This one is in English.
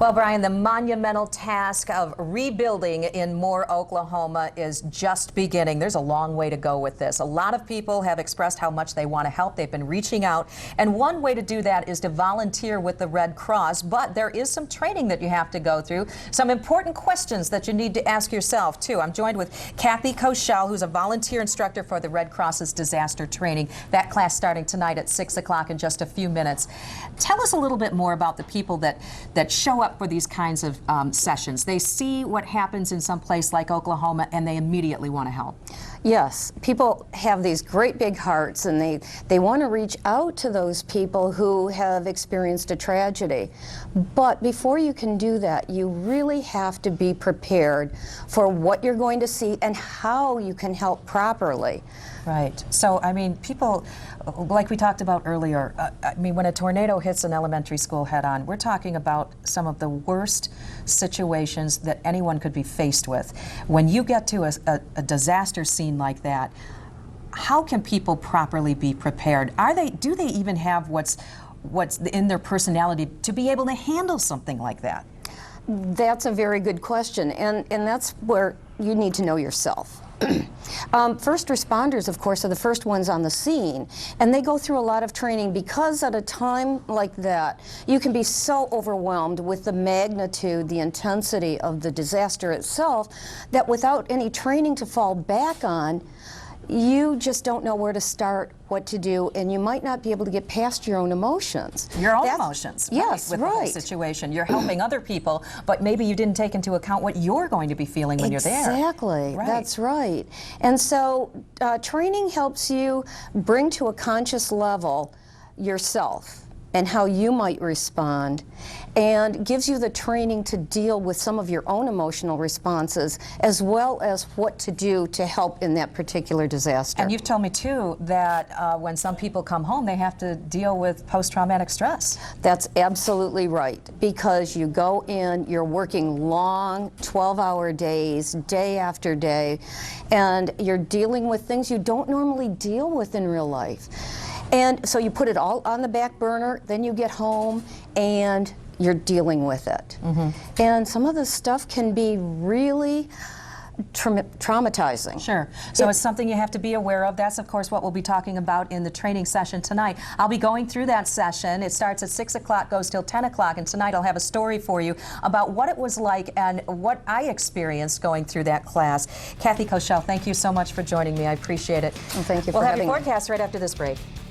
Well, Brian, the monumental task of rebuilding in Moore, Oklahoma is just beginning. There's a long way to go with this. A lot of people have expressed how much they want to help. They've been reaching out, and one way to do that is to volunteer with the Red Cross, but there is some training that you have to go through, some important questions that you need to ask yourself, too. I'm joined with Kathy Koschel, who's a volunteer instructor for the Red Cross's disaster training. That class starting tonight at 6 o'clock in just a few minutes. Tell us a little bit more about the people that show up for these kinds of sessions. They see what happens in some place like Oklahoma and they immediately want to help. Yes, people have these great big hearts, and they want to reach out to those people who have experienced a tragedy. But before you can do that, you really have to be prepared for what you're going to see and how you can help properly. Right. So, I mean, people, like we talked about earlier, I mean, when a tornado hits an elementary school head-on, we're talking about some of the worst situations that anyone could be faced with. When you get to a disaster scene like that, how can people properly be prepared? Do they even have what's in their personality to be able to handle something like that? That's a very good question, and that's where you need to know yourself. First responders, of course, are the first ones on the scene, and they go through a lot of training because at a time like that, you can be so overwhelmed with the magnitude, the intensity of the disaster itself, that without any training to fall back on, you just don't know where to start, what to do, and you might not be able to get past your own emotions. Your own emotions, yes, with the whole situation. You're helping other people, but maybe you didn't take into account what you're going to be feeling when you're there. Exactly, that's right. And so training helps you bring to a conscious level yourself and how you might respond, and gives you the training to deal with some of your own emotional responses, as well as what to do to help in that particular disaster. And you've told me, too, that when some people come home, they have to deal with post-traumatic stress. That's absolutely right, because you go in, you're working long 12-hour days, day after day, and you're dealing with things you don't normally deal with in real life. And so you put it all on the back burner, then you get home and you're dealing with it. And some of the stuff can be really traumatizing. Sure. So it's something you have to be aware of. That's, of course, what we'll be talking about in the training session tonight. I'll be going through that session. It starts at 6 o'clock, goes till 10 o'clock, and tonight I'll have a story for you about what it was like and what I experienced going through that class. Kathy Koschel, thank you so much for joining me. I appreciate it. Well, thank you for having me. We'll have your forecast right after this break.